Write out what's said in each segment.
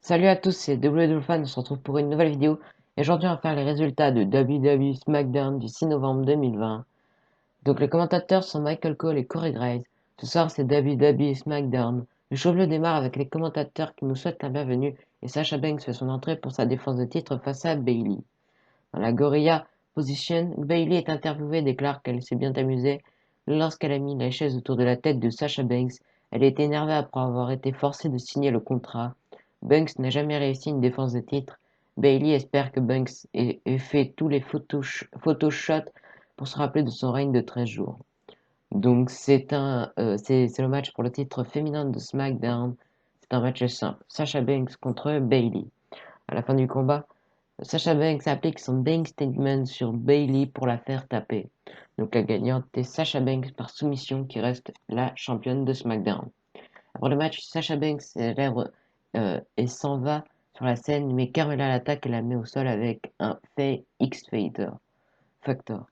Salut à tous, c'est WWFan, on se retrouve pour une nouvelle vidéo. Et aujourd'hui, on va faire les résultats de WWE SmackDown du 6 novembre 2020. Donc, les commentateurs sont Michael Cole et Corey Graves. Ce soir, c'est WWE SmackDown. Le show bleu démarre avec les commentateurs qui nous souhaitent la bienvenue et Sasha Banks fait son entrée pour sa défense de titre face à Bayley. Dans la Gorilla Position, Bayley est interviewée et déclare qu'elle s'est bien amusée lorsqu'elle a mis la chaise autour de la tête de Sasha Banks. Elle était énervée après avoir été forcée de signer le contrat. Banks n'a jamais réussi une défense de titre. Bayley espère que Banks ait fait tous les photoshots pour se rappeler de son règne de 13 jours. Donc c'est le match pour le titre féminin de SmackDown. C'est un match simple. Sasha Banks contre Bayley. À la fin du combat, Sasha Banks applique son Bank Statement sur Bayley pour la faire taper. Donc la gagnante est Sasha Banks par soumission qui reste la championne de SmackDown. Après le match, Sasha Banks s'élève et s'en va sur la scène, mais Carmella l'attaque et la met au sol avec un X Factor.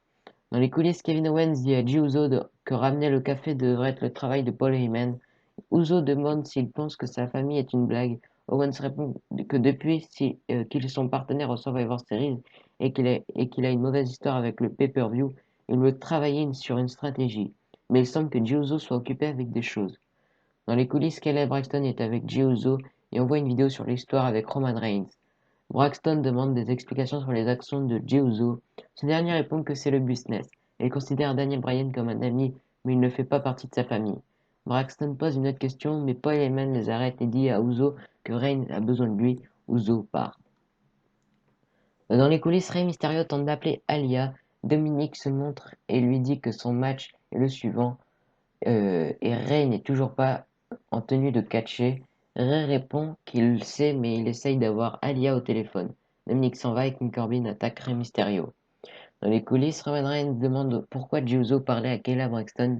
Dans les coulisses, Kevin Owens dit à Jey Uso que ramener le café devrait être le travail de Paul Heyman. Uso demande s'il pense que sa famille est une blague. Owens répond que depuis qu'ils sont partenaires au Survivor Series et qu'il a une mauvaise histoire avec le pay-per-view, il veut travailler sur une stratégie. Mais il semble que Jey Uso soit occupé avec des choses. Dans les coulisses, Kelly Braxton est avec Jey Uso et envoie une vidéo sur l'histoire avec Roman Reigns. Braxton demande des explications sur les actions de Jey Uso. Ce dernier répond que c'est le business. Il considère Daniel Bryan comme un ami, mais il ne fait pas partie de sa famille. Braxton pose une autre question, mais Paul Heyman les arrête et dit à Uso que Reigns a besoin de lui. Uso part. Dans les coulisses, Rey Mysterio tente d'appeler Alia. Dominique se montre et lui dit que son match est le suivant. Et Rey n'est toujours pas en tenue de catcher. Rey répond qu'il sait, mais il essaye d'avoir Alia au téléphone. Dominique s'en va et King Corbin attaque Rey Mysterio. Dans les coulisses, Roman Reigns demande pourquoi Jey Uso parlait à Kayla Braxton.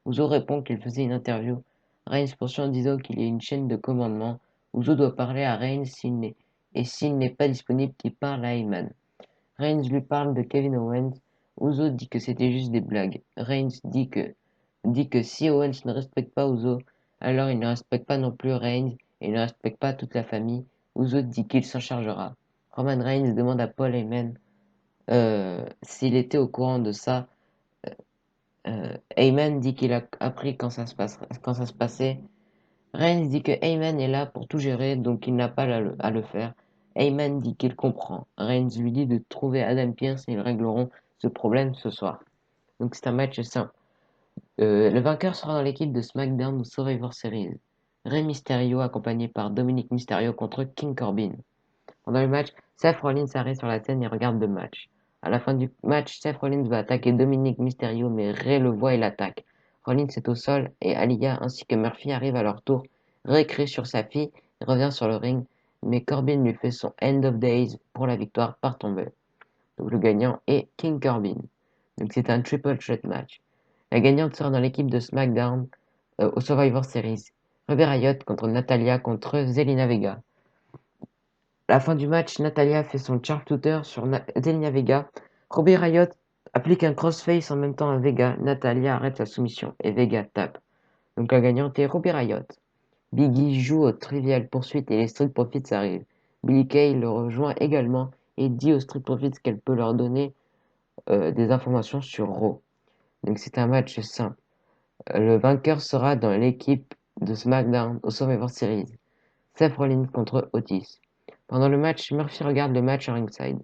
Uso répond qu'il faisait une interview. Reigns poursuit en disant qu'il y a une chaîne de commandement. Uso doit parler à Reigns et s'il n'est pas disponible, qu'il parle à Heyman. Reigns lui parle de Kevin Owens. Uso dit que c'était juste des blagues. Reigns dit que si Owens ne respecte pas Uso, alors il ne respecte pas non plus Reigns et il ne respecte pas toute la famille. Uso dit qu'il s'en chargera. Roman Reigns demande à Paul Heyman s'il était au courant de ça. Heyman dit qu'il a appris quand ça se passait. Reigns dit que Heyman est là pour tout gérer, donc il n'a pas à le faire. Heyman dit qu'il comprend. Reigns lui dit de trouver Adam Pearce et ils régleront ce problème ce soir. Donc c'est un match simple. Le vainqueur sera dans l'équipe de SmackDown ou Survivor Series. Rey Mysterio accompagné par Dominic Mysterio contre King Corbin. Pendant le match, Seth Rollins arrive sur la scène et regarde le match. À la fin du match, Seth Rollins va attaquer Dominic Mysterio, mais Rey le voit et l'attaque. Rollins est au sol et Aliyah ainsi que Murphy arrivent à leur tour. Rey crie sur sa fille et revient sur le ring, mais Corbin lui fait son End of Days pour la victoire par tombée. Donc le gagnant est King Corbin. Donc c'est un triple threat match. La gagnante sera dans l'équipe de SmackDown au Survivor Series. Ruby Riott contre Natalia contre Zelina Vega. À la fin du match, Natalia fait son sharpshooter sur Zelina Vega. Ruby Riott applique un crossface en même temps à Vega. Natalia arrête sa soumission et Vega tape. Donc la gagnante est Ruby Riott. Biggie joue au Trivial Poursuite et les Street Profits arrivent. Billie Kay le rejoint également et dit aux Street Profits qu'elle peut leur donner des informations sur Raw. Donc c'est un match simple. Le vainqueur sera dans l'équipe de SmackDown au Survivor Series. Seth Rollins contre Otis. Pendant le match, Murphy regarde le match à ringside.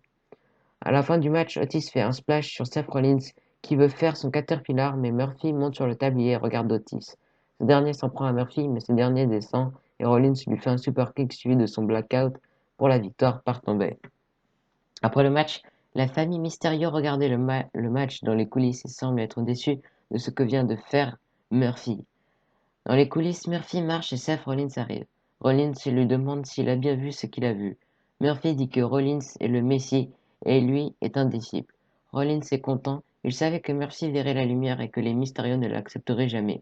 À la fin du match, Otis fait un splash sur Seth Rollins qui veut faire son Caterpillar, mais Murphy monte sur le tablier et regarde Otis. Ce dernier s'en prend à Murphy, mais ce dernier descend et Rollins lui fait un super kick suivi de son blackout pour la victoire par tombée. Après le match, la famille Mysterio regardait le match dans les coulisses et semble être déçue de ce que vient de faire Murphy. Dans les coulisses, Murphy marche et Seth Rollins arrive. Rollins lui demande s'il a bien vu ce qu'il a vu. Murphy dit que Rollins est le Messie et lui est un disciple. Rollins est content, il savait que Murphy verrait la lumière et que les Mysterio ne l'accepteraient jamais.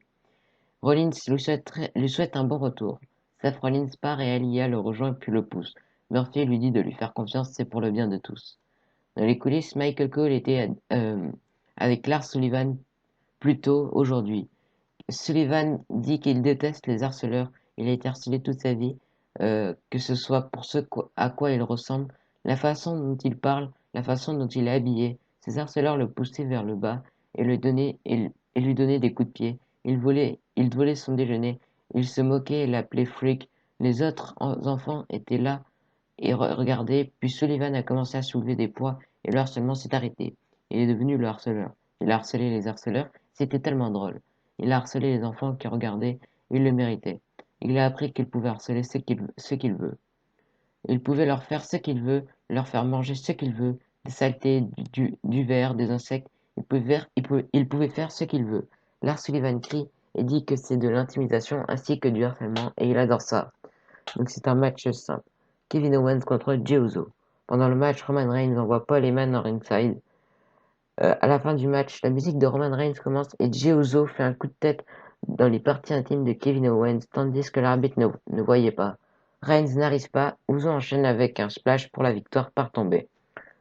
Rollins lui souhaite un bon retour. Seth Rollins part et Aliyah le rejoint puis le pousse. Murphy lui dit de lui faire confiance, c'est pour le bien de tous. Dans les coulisses, Michael Cole était avec Lars Sullivan plus tôt aujourd'hui. Sullivan dit qu'il déteste les harceleurs, il a été harcelé toute sa vie. que ce soit pour à quoi il ressemble, la façon dont il parle, la façon dont il est habillé. Ses harceleurs le poussaient vers le bas et lui donnaient des coups de pied. Il volait son déjeuner, il se moquait et l'appelait freak. Les autres enfants étaient là et regardaient, puis Sullivan a commencé à soulever des poids et le harcèlement s'est arrêté. Il est devenu le harceleur. Il a harcelé les harceleurs, c'était tellement drôle. Il a harcelé les enfants qui regardaient, il le méritait. Il a appris qu'il pouvait harceler ce qu'il veut. Il pouvait leur faire ce qu'il veut, leur faire manger ce qu'il veut, des saletés, du verre, des insectes. Il pouvait faire ce qu'il veut. Lars Sullivan crie et dit que c'est de l'intimidation ainsi que du harcèlement et il adore ça. Donc c'est un match simple. Kevin Owens contre Jey Uso. Pendant le match, Roman Reigns envoie Paul Heyman en ringside. À la fin du match, la musique de Roman Reigns commence et Jey Uso fait un coup de tête dans les parties intimes de Kevin Owens tandis que l'arbitre ne voyait pas. Reigns n'arrive pas, Uso enchaîne avec un splash pour la victoire par tombée.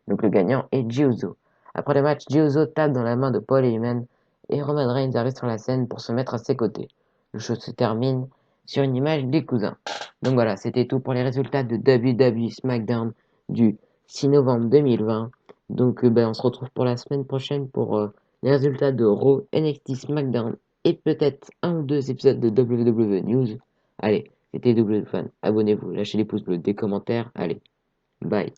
Donc le gagnant est Jey Uso. Après le match, Jey Uso tape dans la main de Paul Heyman et Roman Reigns arrive sur la scène pour se mettre à ses côtés. Le show se termine sur une image des cousins. Donc voilà, c'était tout pour les résultats de WWE SmackDown du 6 novembre 2020. Donc on se retrouve pour la semaine prochaine pour les résultats de Raw, NXT, SmackDown et peut-être un ou deux épisodes de WWE News. Allez, c'était WFan. Abonnez-vous, lâchez les pouces bleus, des commentaires. Allez, bye.